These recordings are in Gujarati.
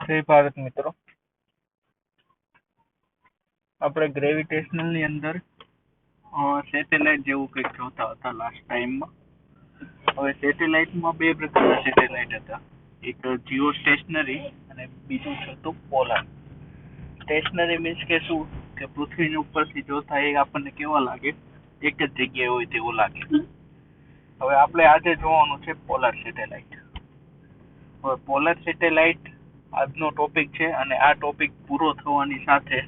જય ભારત મિત્રો. આપણે ગ્રેવિટેશનલ ની અંદર સેટેલાઇટ જેવું કંઈક જોતા હતા લાસ્ટ ટાઈમમાં. હવે સેટેલાઇટમાં બે પ્રકારના સેટેલાઇટ હતા. એક જીઓ સ્ટેશનરી અને બીજું હતું પોલાર. સ્ટેશનરી મીન્સ કે શું, કે પૃથ્વીની ઉપરથી જોતા એ આપણને કેવા લાગે, એક જ જગ્યાએ હોય તેવું લાગે. હવે આપણે આજે જોવાનું છે પોલાર સેટેલાઇટ. હવે પોલાર સેટેલાઇટ આજનો ટોપિક છે અને આ ટોપિક પૂરો થવાની સાથે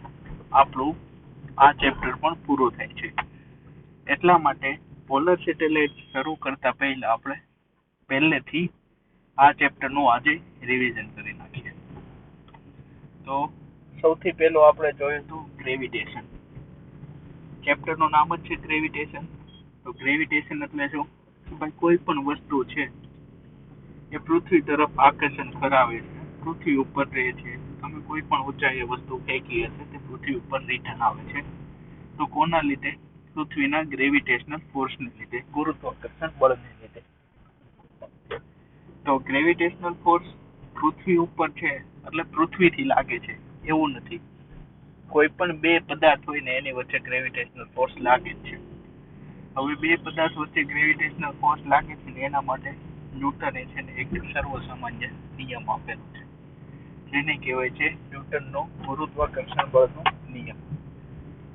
આપણું આ ચેપ્ટર પણ પૂરું થાય છે. એટલા માટે પોલાર સેટેલાઇટ શરૂ કરતા પહેલા આપણે પહેલેથી આ ચેપ્ટરનું આજે રિવિઝન કરી નાખીએ. તો સૌથી પહેલું આપણે જોયું હતું ગ્રેવિટેશન. ચેપ્ટરનું નામ જ છે ગ્રેવિટેશન. તો ગ્રેવિટેશન એટલે શું, કે ભાઈ કોઈ પણ વસ્તુ છે એ પૃથ્વી તરફ આકર્ષણ કરાવે છે, પૃથ્વી ઉપર રહે છે. તમે કોઈ પણ ઊંચાઈએ વસ્તુ ફેંકી હશે તે પૃથ્વી ઉપર રિટર્ન આવે છે. તો કોના લીધે? પૃથ્વીના ગ્રેવિટેશનલ ફોર્સને લીધે, ગુરુત્વાકર્ષણ બળને લીધે. તો ગ્રેવિટેશનલ ફોર્સ પૃથ્વી ઉપર છે એટલે પૃથ્વીથી લાગે છે એવું નથી. કોઈ પણ બે પદાર્થ હોય ને એની વચ્ચે ગ્રેવિટેશનલ ફોર્સ લાગે જ છે. હવે બે પદાર્થ વચ્ચે ગ્રેવિટેશનલ ફોર્સ લાગે છે ને એના માટે ન્યૂટને છે ને એક સર્વસામાન્ય નિયમ આપેલો છે, જેને કહેવાય છે ન્યૂટનનો ગુરુત્વાકર્ષણ બળનો નિયમ.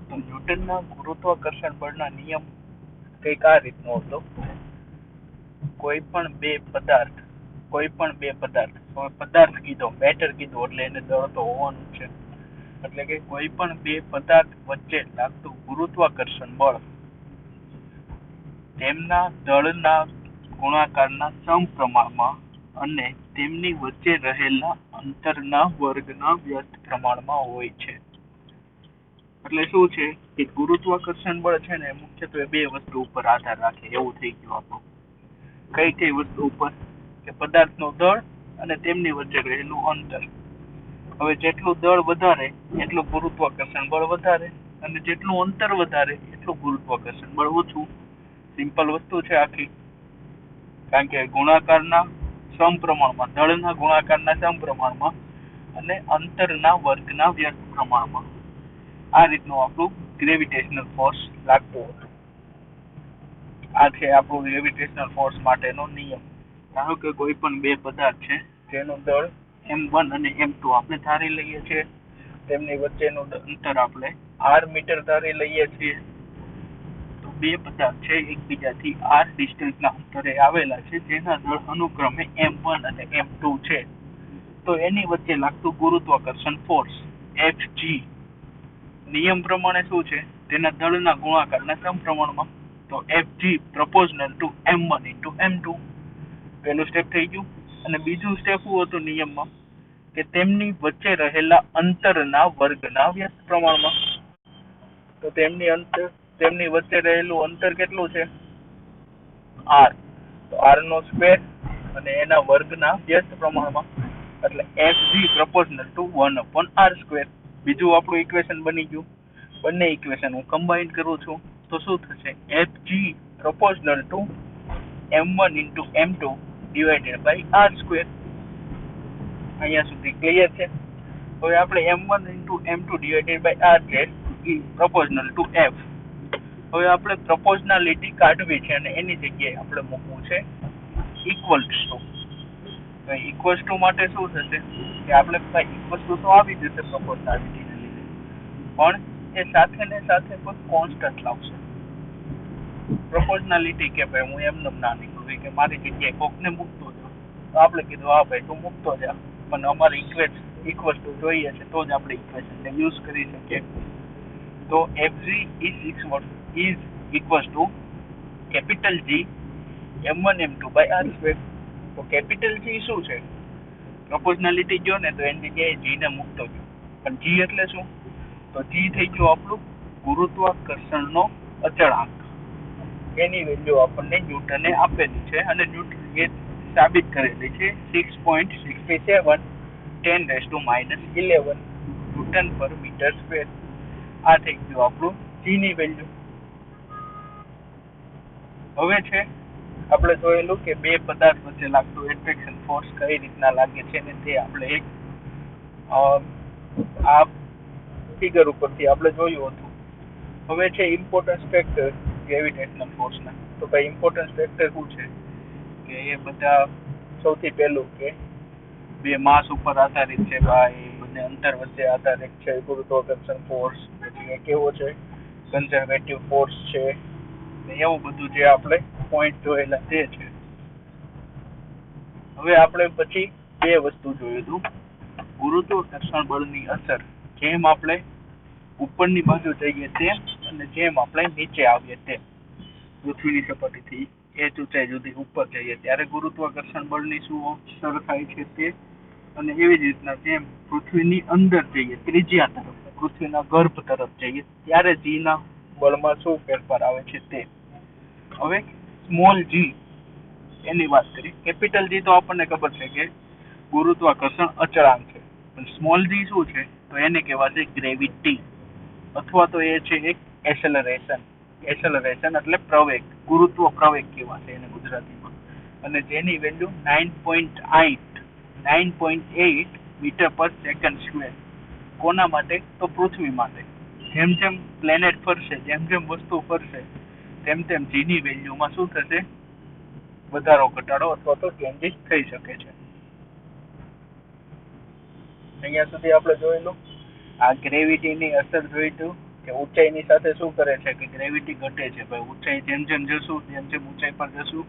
તો ન્યૂટનના ગુરુત્વાકર્ષણ બળના નિયમ કંઈક આ રીતનો હતો. કોઈ પણ બે પદાર્થ, હવે પદાર્થ કીધો, મેટર કીધું એટલે એને દળ તો હોવાનું છે. એટલે કે કોઈ પણ બે પદાર્થ વચ્ચે લાગતું ગુરુત્વાકર્ષણ બળ તેમના દળના ગુણાકારના સમપ્રમાણમાં અને તેમની વચ્ચે રહેલા અંતરના વર્ગના વ્યસ્ત પ્રમાણમાં હોય છે. એટલે શું છે કે ગુરુત્વાકર્ષણ બળ છે ને મુખ્યત્વે બે વસ્તુ ઉપર આધાર રાખે એવું થઈ ગયું આપણું. કઈ કઈ વસ્તુ ઉપર? કે પદાર્થનું દળ અને તેમની વચ્ચે રહેલું અંતર. હવે જેટલું દળ વધારે એટલું ગુરુત્વાકર્ષણ બળ વધારે, અને જેટલું અંતર વધારે એટલું ગુરુત્વાકર્ષણ બળ ઓછું. સિમ્પલ વસ્તુ છે આખી. કારણ કે ગુણાકારના સમપ્રમાણમાં, દળના ગુણાકારના સમપ્રમાણમાં અને અંતરના વર્ગના વ્યસ્ત પ્રમાણમાં આ રીતનું આપણું ગ્રેવિટેશનલ ફોર્સ લાગતું હતું. આ છે આપણું ગ્રેવિટેશનલ ફોર્સ માટેનો નિયમ. ધારો કે કોઈ પણ બે પદાર્થ છે જેનું દળ m1 અને m2 આપણે ધારી લઈએ છીએ. તેમની વચ્ચેનું અંતર આપણે r મીટર ધારી લઈએ છીએ. તો બે પદાર્થ છે એકબીજાથી r ડિસ્ટન્સના અંતરે આવેલા છે, જેના દળ અનુક્રમે m1 અને m2 છે. તો એની વચ્ચે લાગતું ગુરુત્વાકર્ષણ ફોર્સ Fg નિયમ પ્રમાણે શું છે, તેના દળના ગુણાકારના સમપ્રમાણમાં. તો Fg proportional to m1 into m2. પહેલું સ્ટેપ થઈ ગયું. અને બીજું સ્ટેપ શું હતું નિયમમાં, કે તેમની વચ્ચે રહેલા અંતરના વર્ગના વ્યસ્ત પ્રમાણમાં. તો તેમની વચ્ચે રહેલું અંતર કેટલું છે? r. તો r નો સ્ક્વેર અને એના વર્ગના વ્યસ્ત પ્રમાણમાં. એટલે Fg proportional to 1/r square. બીજું આપણું ઇક્વેશન બની ગયું. બંને ઇક્વેશન હું કમ્બાઈન કરું છું તો શું થશે? Fg proportional to m1 into m2 divided by r square. અહીંયા સુધી ક્લિયર છે? હવે આપણે m1 into m2 divided by r છે proportional to f. હવે આપણે પ્રોપોર્શનાલિટી કાઢવી છે અને એની જગ્યાએ આપણે મૂકવું છે ઇક્વલ્સ ટુ. તો ઇક્વલ્સ ટુ માટે શું થશે કે આપણે ઇક્વલ્સ ટુ તો આવી જશે પ્રોપોર્શનાલિટીને લીધે, પણ એ સાથે ને સાથે કોઈ કોન્સ્ટન્ટ લાવશે. પ્રોપોર્શનાલિટી કે ભાઈ હું એમને ના નીકળું કે મારી જગ્યાએ કોકને મૂકતો જાઉં. તો આપણે કીધું હા ભાઈ તું મૂકતો જા, પણ અમારે ઇક્વલ્સ ટુ જોઈએ છે તો જ આપણે ઇક્વેશનને યુઝ કરી શકીએ. તો Fg is equals to capital G m1 m2 by r square. તો કેપિટલ G શું છે? પ્રોપોર્શનાલિટી જો ને તો એની જગ્યાએ G ને મૂકતો ગયો. પણ G એટલે શું? તો G થઈ ગયું આપણું ગુરુત્વાકર્ષણનો અચળાંક. એની વેલ્યુ આપણને ન્યૂટને આપેલી છે અને ન્યૂટન એ સાબિત કરેલી છે 6.67 10⁻11 ન્યૂટન પર મીટર સ્ક્વેર. આ થઈ ગયું આપણું G ની વેલ્યુ. હવે છે આપણે જોયેલું કે બે પદાર્થ વચ્ચે લાગતું એટ્રેક્શન ફોર્સ કઈ રીતના લાગે છે ને તે આપણે એક આ ફિગર ઉપરથી આપણે જોયું હતું. હવે છે ઇમ્પોર્ટન્સ ફેક્ટર ગ્રેવિટેશનલ ફોર્સના. તો ભાઈ ઇમ્પોર્ટન્સ ફેક્ટર શું છે કે એ બધા સૌથી પહેલું કે બે માસ ઉપર આધારિત છે ભાઈ, બંને અંતર વચ્ચે આધારિત છે ગુરુત્વાકર્ષણ ફોર્સ. પછી એ કેવો છે કન્ઝર્વેટિવ ફોર્સ છે, એવું બધું જે આપણે પોઈન્ટ જોયેલા તે છે. હવે આપણે પછી બે વસ્તુ જોયું હતું, ગુરુત્વાકર્ષણ બળની અસર જેમ આપણે ઉપરની બાજુ જઈએ તેમ અને જેમ આપણે નીચે આવીએ તેમ, પૃથ્વીની સપાટીથી એ ઊંચાઈ સુધી ઉપર જઈએ ત્યારે ગુરુત્વાકર્ષણ બળની શું અસર થાય છે તે, અને એવી જ રીતના જેમ પૃથ્વીની અંદર જઈએ ત્રિજ્યા તરફ, પૃથ્વીના ગર્ભ તરફ જઈએ ત્યારે જીના બળમાં શું ફેરફાર આવે છે તે. હવે સ્મોલ જી એની વાત કરીએ. કેપિટલ જી તો આપણને ખબર છે કે ગુરુત્વાકર્ષણ અચળાંક છે, પણ સ્મોલ જી શું છે તો એને કહેવાશે ગ્રેવિટી, અથવા તો એ છે એક એસેલરેશન. એસેલરેશન એટલે પ્રવેગ, ગુરુત્વ પ્રવેગ કહેવાશે એને ગુજરાતીમાં. અને જેની વેલ્યુ 9.8 મીટર પર સેકન્ડ સ્ક્વેર. કોના માટે તો પૃથ્વી માટે. જેમ જેમ પ્લેનેટ ફરશે, જેમ જેમ વસ્તુ ફરશે તેમ તેમ જીની વેલ્યુમાં શું થશે, વધારો ઘટાડો અથવા તો ચેન્જીસ થઈ શકે છે. અહીંયા સુધી આપણે જોયેલું આ ગ્રેવિટીની અસર જોઈતું કે ઊંચાઈની સાથે શું કરે છે કે ગ્રેવિટી ઘટે છે. ભાઈ ઊંચાઈ જેમ જેમ જશું જેમ જેમ ઊંચાઈ પર જશું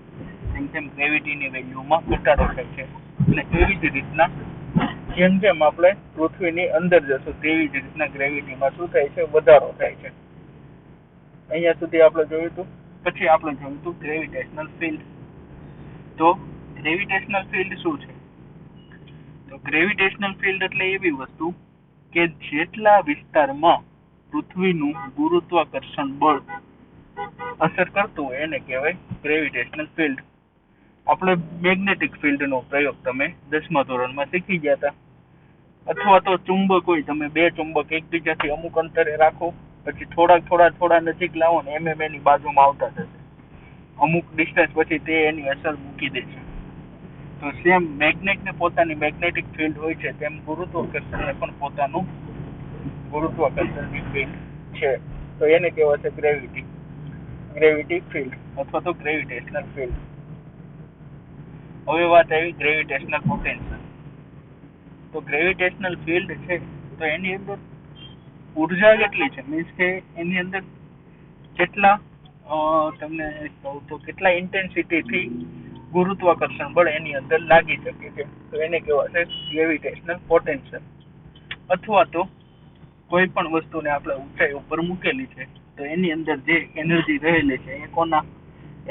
તેમ તેમ ગ્રેવિટીની વેલ્યુમાં ઘટાડો થાય છે. અને એવી જ રીતના જેમ જેમ આપણે પૃથ્વીની અંદર જશું તેવી જ રીતના ગ્રેવિટીમાં શું થાય છે, વધારો થાય છે. અહીંયા સુધી આપણે જોયું હતું. પછી આપણે જોયું હતું ગ્રેવિટેશનલ ફિલ્ડ. તો ગ્રેવિટેશનલ ફિલ્ડ શું છે? તો ગ્રેવિટેશનલ ફિલ્ડ એટલે એવી વસ્તુ કે જેટલા વિસ્તારમાં પૃથ્વીનું ગુરુત્વાકર્ષણ બળ અસર કરતું હોય એને કહેવાય ગ્રેવિટેશનલ ફિલ્ડ. આપણે મેગ્નેટિક ફિલ્ડનો પ્રયોગ તમે 10મા ધોરણમાં શીખી ગયા હતા. અથવા તો ચુંબક હોય, તમે બે ચુંબક એકબીજાથી અમુક અંતરે રાખો, પછી થોડા નજીક લાવો ને એની બાજુમાં આવતા થશે. અમુક ડિસ્ટન્સ પછી તે એની અસર મૂકી દે છે. તો સેમ મેગ્નેટને પોતાની મેગ્નેટિક ફિલ્ડ હોય છે, તેમ ગુરુત્વાકર્ષણને પણ પોતાનું ગુરુત્વાકર્ષણની ફિલ્ડ છે. તો એને કહેવાશે ગ્રેવિટી ફિલ્ડ અથવા તો ગ્રેવિટેશનલ ફિલ્ડ. હવે વાત આવી ગ્રેવિટેશનલ પોટેન્શિયલ. તો ગ્રેવિટેશનલ ફિલ્ડ છે તો એની અંદર ઉર્જા કેટલી છે, મીન્સ કે એની અંદર કેટલા તમને કહું તો કેટલા ઇન્ટેન્સિટીથી ગુરુત્વાકર્ષણ બળ એની અંદર લાગી શકે છે, તો એને કહેવાશે ગ્રેવિટેશનલ પોટેન્શિયલ. અથવા તો કોઈ પણ વસ્તુને આપણે ઊંચાઈ ઉપર મૂકેલી છે તો એની અંદર જે એનર્જી રહેલી છે એ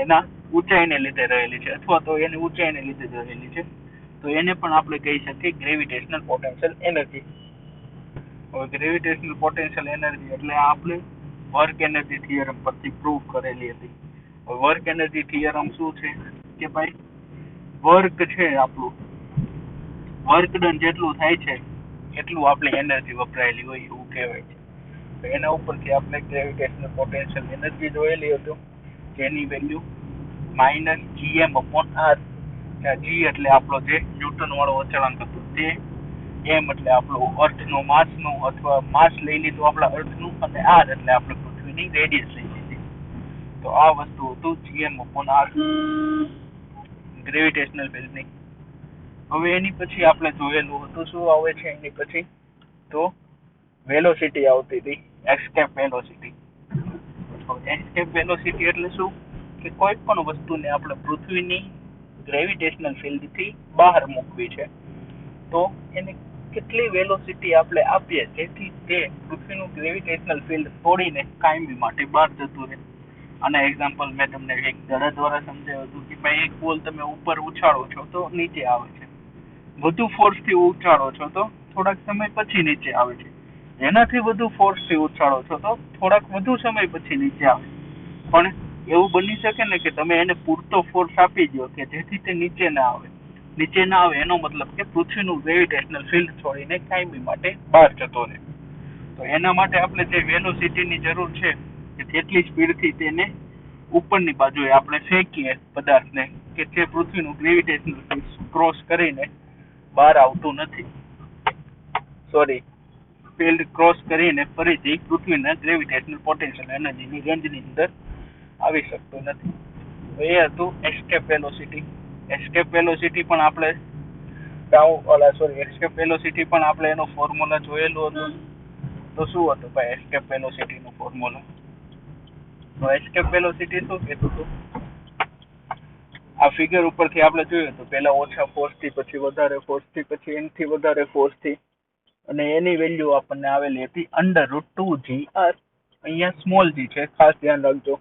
એના ઊંચાઈને લીધે રહેલી છે, અથવા તો એની ઊંચાઈને લીધે રહેલી છે, તો એને પણ આપણે કહી શકીએ ગ્રેવિટેશનલ પોટેન્શિયલ એનર્જી. હવે ગ્રેવિટેશનલ પોટેન્શિયલ એનર્જી એટલે આપણે વર્ક એનર્જી થિયરમ પરથી પ્રૂવ કરેલી હતી. વર્ક એનર્જી થિયરમ શું છે કે ભાઈ વર્ક છે આપણું, વર્ક ડન જેટલું થાય છે એટલું આપણે એનર્જી વપરાયેલી હોય એવું કહેવાય છે. તો એના ઉપરથી આપણે ગ્રેવિટેશનલ પોટેન્શિયલ એનર્જી જોયેલી હતું, જેની વેલ્યુ -gm/r. જી એટલે આપણો જે ન્યૂટન વાળો અચળાંક હતો તે, એમ એટલે આપણું અર્થનું માસનું અથવા માસ લઈ લીધું આપણા અર્થનું, અને આર એટલે આપણે પૃથ્વીની રેડિયસ લઈ લીધી. તો આ વસ્તુ હતું gm/r ગ્રેવિટેશનલ ફિલ્ડની. હવે એની પછી આપણે જોયેલું હતું શું આવે છે એની પછી, તો વેલોસિટી આવતી હતી, એસ્કેપ વેલોસિટી. એસ્કેપ વેલોસિટી એટલે શું કે કોઈ પણ વસ્તુને આપણે પૃથ્વીની ગ્રેવિટેશનલ ફિલ્ડથી બહાર મૂકવી છે તો એને કેટલી વેલોસિટી આપણે આપીએ જેથી તે પૃથ્વીનું ગ્રેવિટેશનલ ફિલ્ડ તોડીને કાયમી માટે બહાર જતું રહે. આના એક્ઝામ્પલ મેં તમને એક દડા દ્વારા સમજાવ્યું હતું કે ભાઈ એક બોલ તમે ઉપર ઉછાળો છો તો નીચે આવે છે, વધુ ફોર્સથી ઉછાળો છો તો થોડાક સમય પછી નીચે આવે છે, એનાથી વધુ ફોર્સથી ઉછાળો છો તો થોડાક વધુ સમય પછી નીચે આવે. પણ એવું બની શકે ને કે તમે એને પૂરતો ફોર્સ આપી દો કે જેથી તે નીચે ના આવે. નીચે ના આવે એનો મતલબ કે પૃથ્વીનું ગ્રેવિટેશનલ ફિલ્ડ છોડીને કાયમી માટે બહાર જતો રહે. તો એના માટે આપણે જે વેલોસિટીની જરૂર છે કે જેટલી સ્પીડથી તેને ઉપરની બાજુએ આપણે ફેંકીએ પદાર્થને કે જે પૃથ્વીનું ગ્રેવિટેશનલ ફિલ્ડ ક્રોસ કરીને બહાર આવતું નથી. સોરી ફિલ્ડ ક્રોસ કરીને ફરીથી પૃથ્વીના ગ્રેવિટેશનલ પોટેન્શિયલ એનર્જીની રેન્જની અંદર આવી શકતો નથી. એ હતું એસ્કેપ વેલોસિટી. એસ્કેપ વેલોસિટી પણ આપણે એસ્કેપ વેલોસિટી પણ આપણે એનો ફોર્મ્યુલા જોયેલું હતું. તો શું હતું ભાઈ એસ્કેપ વેલોસિટી નો ફોર્મ્યુલા? તો એસ્કેપ વેલોસિટી શું કહેતું હતું? આ ફિગર ઉપરથી આપણે જોયું તો પહેલા ઓછા ફોર્સ થી, પછી વધારે ફોર્સ થી, પછી એનથી વધારે ફોર્સ થી, અને એની વેલ્યુ આપણને આવેલી હતી √2gr. અહીંયા સ્મોલ g છે, ખાસ ધ્યાન રાખજો.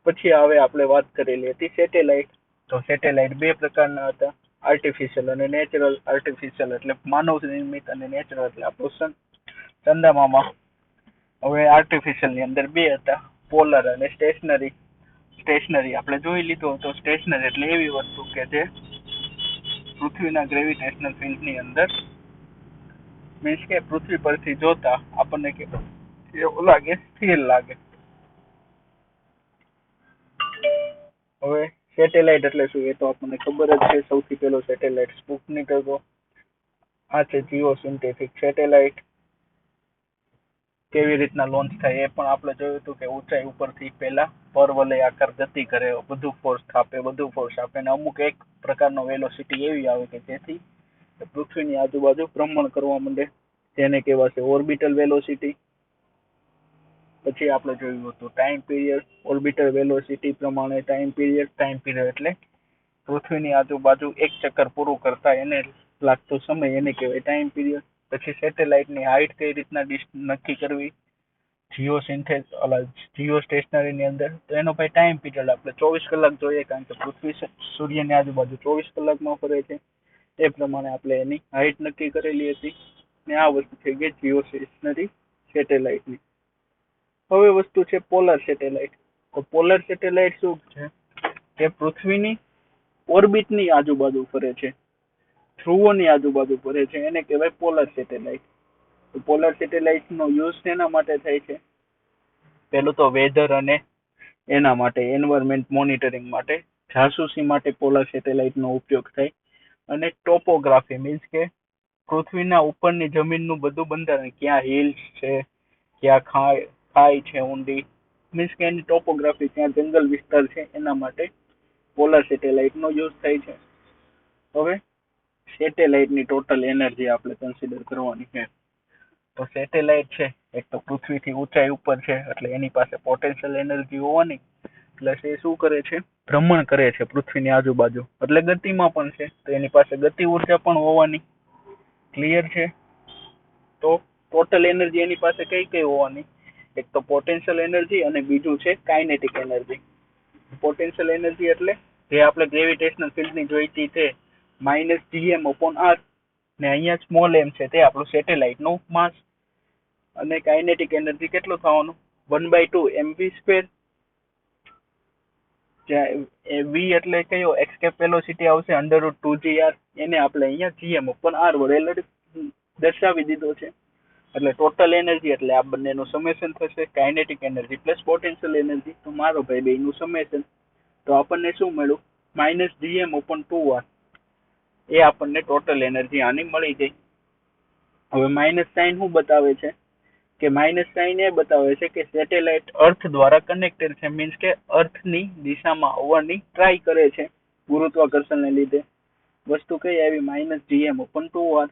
પછી હવે આપણે વાત કરેલી હતી સેટેલાઇટ. તો સેટેલાઇટ બે પ્રકારના હતા, આર્ટિફિશિયલ અને નેચરલ. આર્ટિફિશિયલ એટલે માનવ નિર્મિત અને નેચરલ એટલે આપણું ચંદામામા. હવે આર્ટિફિશિયલ ની અંદર બે હતા, પોલર અને સ્ટેશનરી. સ્ટેશનરી આપણે જોઈ લીધું તો સ્ટેશનરી એટલે એવી વસ્તુ કે જે પૃથ્વીના ગ્રેવિટેશનલ ફિલ્ડની અંદર, મીન્સ કે પૃથ્વી પરથી જોતા આપણને એવું લાગે, સ્થિર લાગે. હવે સેટેલાઇટ એટલે શું એ તો આપણને ખબર જ છે. સૌથી પહેલો સેટેલાઇટ સ્પુતનિક હતો. આ છે જીઓ સિન્થેટિક સેટેલાઇટ. કેવી રીતના લોન્ચ થાય એ પણ આપણે જોયું હતું કે ઊંચાઈ ઉપરથી પહેલા પરવલય આકાર ગતિ કરે, બધું ફોર્સ આપે, અને અમુક એક પ્રકારનો વેલોસિટી એવી આવે કે જેથી પૃથ્વીની આજુબાજુ ભ્રમણ કરવા માંડે, જેને કહેવાશે ઓર્બિટલ વેલોસિટી. પછી આપણે જોયું હતું ટાઈમ પીરિયડ. ઓર્બિટલ વેલોસિટી પ્રમાણે ટાઈમ પીરિયડ એટલે પૃથ્વીની આજુબાજુ એક ચક્કર પૂરું કરતા એને લાગતો સમય, એને કહેવાય ટાઈમ પીરિયડ. પછી સેટેલાઇટની હાઈટ કઈ રીતના નક્કી કરવી જીઓ સ્ટેશનરી ની અંદર, તો એનો ભાઈ ટાઈમ પીરિયડ આપણે 24 કલાક જોઈએ, કારણ કે પૃથ્વી સૂર્યની આજુબાજુ 24 કલાકમાં ફરે છે. એ પ્રમાણે આપણે એની હાઈટ નક્કી કરેલી હતી. ને આ વસ્તુ થઈ ગઈ જીઓ સ્ટેશનરી સેટેલાઇટની. હવે વસ્તુ છે પોલર સેટેલાઇટ. તો પોલર સેટેલાઇટ શું છે કે પૃથ્વીની ઓર્બિટની આજુબાજુ ફરે છે, ધ્રુવોની આજુબાજુ ફરે છે, એને કહેવાય પોલર સેટેલાઇટ. તો પોલર સેટેલાઇટ નો યુઝ શેના માટે થાય છે? પેલું તો વેધર અને એના માટે એન્વાયરમેન્ટ મોનિટરિંગ માટે, જાસૂસી માટે પોલર સેટેલાઇટ નો ઉપયોગ થાય. અને ટોપોગ્રાફી મીન્સ કે પૃથ્વીના ઉપરની જમીનનું બધું બંધારણ, ક્યાં હિલ્સ છે, ક્યાં ખાઈ છે ઊંડી, મીન્સ કે એની ટોપોગ્રાફી, ક્યાં જંગલ વિસ્તાર છે, એના માટે પોલર સેટેલાઇટ નો યુઝ થાય છે. હવે સેટેલાઇટની ટોટલ એનર્જી આપણે કન્સિડર કરવાની છે. તો સેટેલાઇટ છે એક તો પૃથ્વીથી ઊંચાઈ ઉપર છે, એટલે એની પાસે પોટેન્શિયલ એનર્જી હોવાની, પ્લસ એ શું કરે છે? ભ્રમણ કરે છે પૃથ્વીની આજુબાજુ, એટલે ગતિમાં પણ છે, તો એની પાસે ગતિ ઉર્જા પણ હોવાની. ક્લિયર છે? તો ટોટલ એનર્જી એની પાસે કઈ કઈ હોવાની? એક તો પોટેન્શિયલ એનર્જી અને બીજું છે કાઇનેટિક એનર્જી. પોટેન્શિયલ એનર્જી એટલે જે આપણે ગ્રેવિટેશનલ ફિલ્ડની જોઈતી છે -gm/r, ને અહીંયા સ્મોલ m છે તે આપણું સેટેલાઇટનું માસ. અને કાઇનેટિક એનર્જી કેટલું થવાનું? 1/2 mv². જ્યાં v એટલે કયો એસ્કેપ વેલોસિટી આવશે √2gr, એને આપણે અહીંયા gm/r વડે દર્શાવી દીધો છે. એટલે ટોટલ એનર્જી એટલે આ બંનેનું સમેશન થશે, kinetic energy plus potential energy. તો મારો ભાઈ બેયનું સમેશન. તો આપણને શું મળ્યું? -gm/2r. એ આપણને ટોટલ એનર્જી આની મળી ગઈ. હવે માઇનસ સાઇન શું બતાવે છે? કે માઇનસ સાઇન એ બતાવે છે કે સેટેલાઇટ અર્થ દ્વારા કનેક્ટેડ છે, મીન્સ કે અર્થની દિશામાં આવવાની ટ્રાય કરે છે ગુરુત્વાકર્ષણને લીધે. વસ્તુ કઈ આવી? -gm/2r.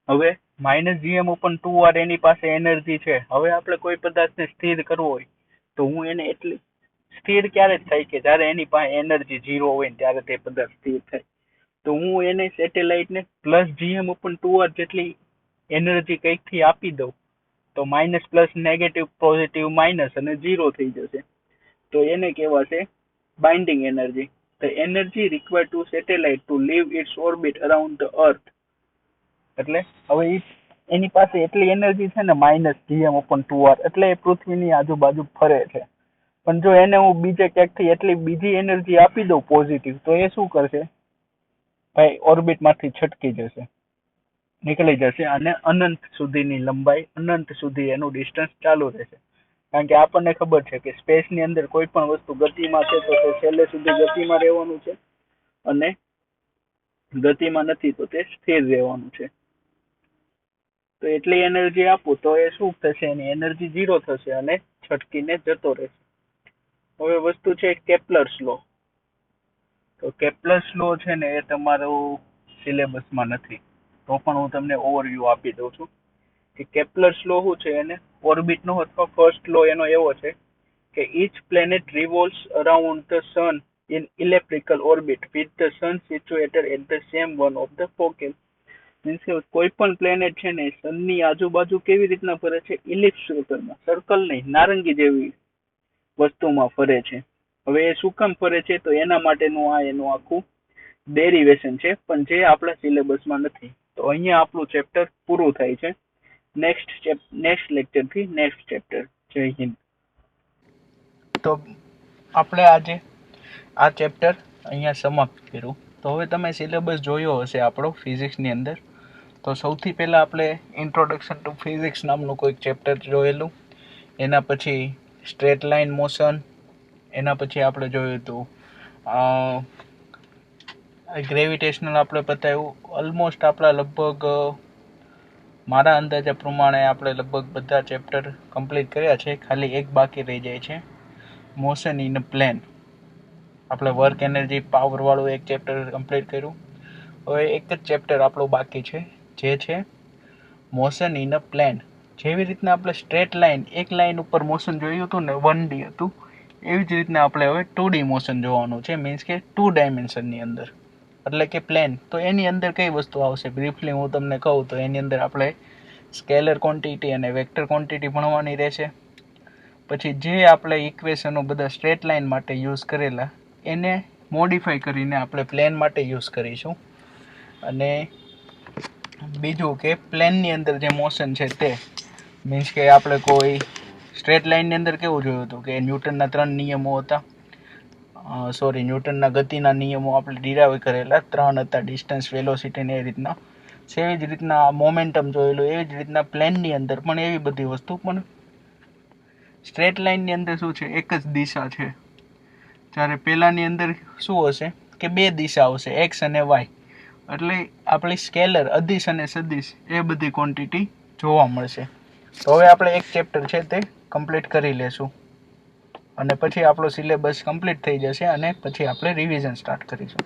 હવે -gm/2r એની પાસે એનર્જી છે. હવે આપણે કોઈ પદાર્થને સ્થિર કરવો હોય તો હું એને એટલી સ્થિર ક્યારે થાય કે જ્યારે એની પાસે એનર્જી 0 હોય ને ત્યારે તે પદાર્થ સ્થિર થાય. તો હું એને સેટેલાઇટને +gm/2r જેટલી એનર્જી કંઈકથી આપી દઉં તો minus plus, negative positive minus અને 0 થઈ જશે. તો એને કહેવાશે binding energy. The energy required to satellite to leave its orbit around the earth. એટલે હવે એની પાસે એટલી એનર્જી છે ને -gm/2r, એટલે એ પૃથ્વીની આજુબાજુ ફરે છે. પણ જો એને હું બીજે ક્યાંકથી એટલી બીજી એનર્જી આપી દઉં પોઝિટિવ, તો એ શું કરશે? ભાઈ ઓર્બિટ માંથી છટકી જશે, નીકળી જશે, અને અનંત સુધીની લંબાઈ, અનંત સુધી એનું ડિસ્ટન્સ ચાલુ રહેશે. કારણ કે આપણને ખબર છે કે સ્પેસ ની અંદર કોઈ પણ વસ્તુ ગતિમાં છે તો તે છેલ્લે સુધી ગતિમાં રહેવાનું છે, અને ગતિમાં નથી તો તે સ્થિર રહેવાનું છે. તો એટલી એનર્જી આપું તો એ શું થશે, એની એનર્જી 0 થશે અને છટકીને જતો રહેશે. હવે વસ્તુ છે કેપ્લર્સ લો. તો કેપ્લર્સ લો છે ને એ તમારું સિલેબસમાં નથી, તો પણ હું તમને ઓવરવ્યૂ આપી દઉં છું કે કેપ્લર્સ લો શું છે, એને ઓર્બિટનો અથવા ફર્સ્ટ લો એનો એવો છે કે each planet revolves around the sun in elliptical orbit with the sun situated at the same one of the foci. Means કે કોઈ પણ પ્લેનેટ છે ને સનની આજુબાજુ કેવી રીતના ફરે છે, ઇલિપ્સ સર્કલમાં, સર્કલ નહીં, નારંગી જેવી વસ્તુમાં ફરે છે. હવે એ શું કામ ફરે છે, તો એના માટેનું આ એનું આખું ડેરિવેશન છે, પણ જે આપણા સિલેબસમાં નથી. તો અહીંયા આપણું ચેપ્ટર પૂરું થાય છે. નેક્સ્ટ લેક્ચરથી નેક્સ્ટ ચેપ્ટર. જય હિન્દ. તો આપણે આજે આ ચેપ્ટર અહીંયા સમાપ્ત કર્યું. તો હવે તમે સિલેબસ જોયો હશે આપણો ફિઝિક્સની અંદર. તો સૌથી પહેલાં આપણે ઇન્ટ્રોડક્શન ટુ ફિઝિક્સ નામનું કોઈક ચેપ્ટર જોયેલું. એના પછી સ્ટ્રેટ લાઇન મોશન. એના પછી આપણે જોયું હતું ગ્રેવિટેશનલ આપણે બતાવ્યું. ઓલમોસ્ટ આપણા લગભગ મારા અંદાજા પ્રમાણે આપણે લગભગ બધા ચેપ્ટર કમ્પ્લીટ કર્યા છે. ખાલી એક બાકી રહી જાય છે, મોશન ઇન અ પ્લેન. આપણે વર્ક એનર્જી પાવરવાળું એક ચેપ્ટર કમ્પ્લીટ કર્યું. હવે એક જ ચેપ્ટર આપણું બાકી છે, જે છે મોશન ઇન અ પ્લેન. જેવી રીતના આપણે સ્ટ્રેટ લાઇન, એક લાઇન ઉપર મોશન જોયું હતું ને 1D હતું, એવી જ રીતના આપણે હવે 2D મોશન જોવાનું છે. મીન્સ કે 2 ડાયમેન્શનની અંદર, એટલે કે પ્લેન. તો એની અંદર કઈ વસ્તુ આવશે, બ્રીફલી હું તમને કહું તો એની અંદર આપણે સ્કેલર ક્વોન્ટિટી અને વેક્ટર ક્વોન્ટિટી ભણવાની રહેશે. પછી જે આપણે ઇક્વેશનો બધા સ્ટ્રેટ લાઇન માટે યુઝ કરેલા એને મોડિફાઈ કરીને આપણે પ્લેન માટે યુઝ કરીશું. અને બીજું કે પ્લેનની અંદર જે મોશન છે તે, મીન્સ કે આપણે કોઈ સ્ટ્રેટ લાઇનની અંદર કેવું જોયું હતું કે ન્યૂટનના 3 નિયમો હતા. ન્યૂટનના ગતિના નિયમો આપણે ડિરાઈવ કરેલા 3 હતા, ડિસ્ટન્સ, વેલોસિટી ને એ રીતના. એવી જ રીતના મોમેન્ટમ જોયેલું. એવી જ રીતના પ્લેનની અંદર પણ એવી બધી વસ્તુ. પણ સ્ટ્રેટ લાઇનની અંદર શું છે, એક જ દિશા છે. જ્યારે પહેલાની અંદર શું હશે કે 2 દિશા આવશે, એક્સ અને વાય. એટલે આપણી સ્કેલર, અદિશ અને સદિશ, એ બધી ક્વોન્ટિટી જોવા મળશે. તો હવે આપણે એક ચેપ્ટર છે તે કમ્પ્લીટ કરી લેશું અને પછી આપણો સિલેબસ કમ્પ્લીટ થઈ જશે અને પછી આપણે રિવિઝન સ્ટાર્ટ કરીશું.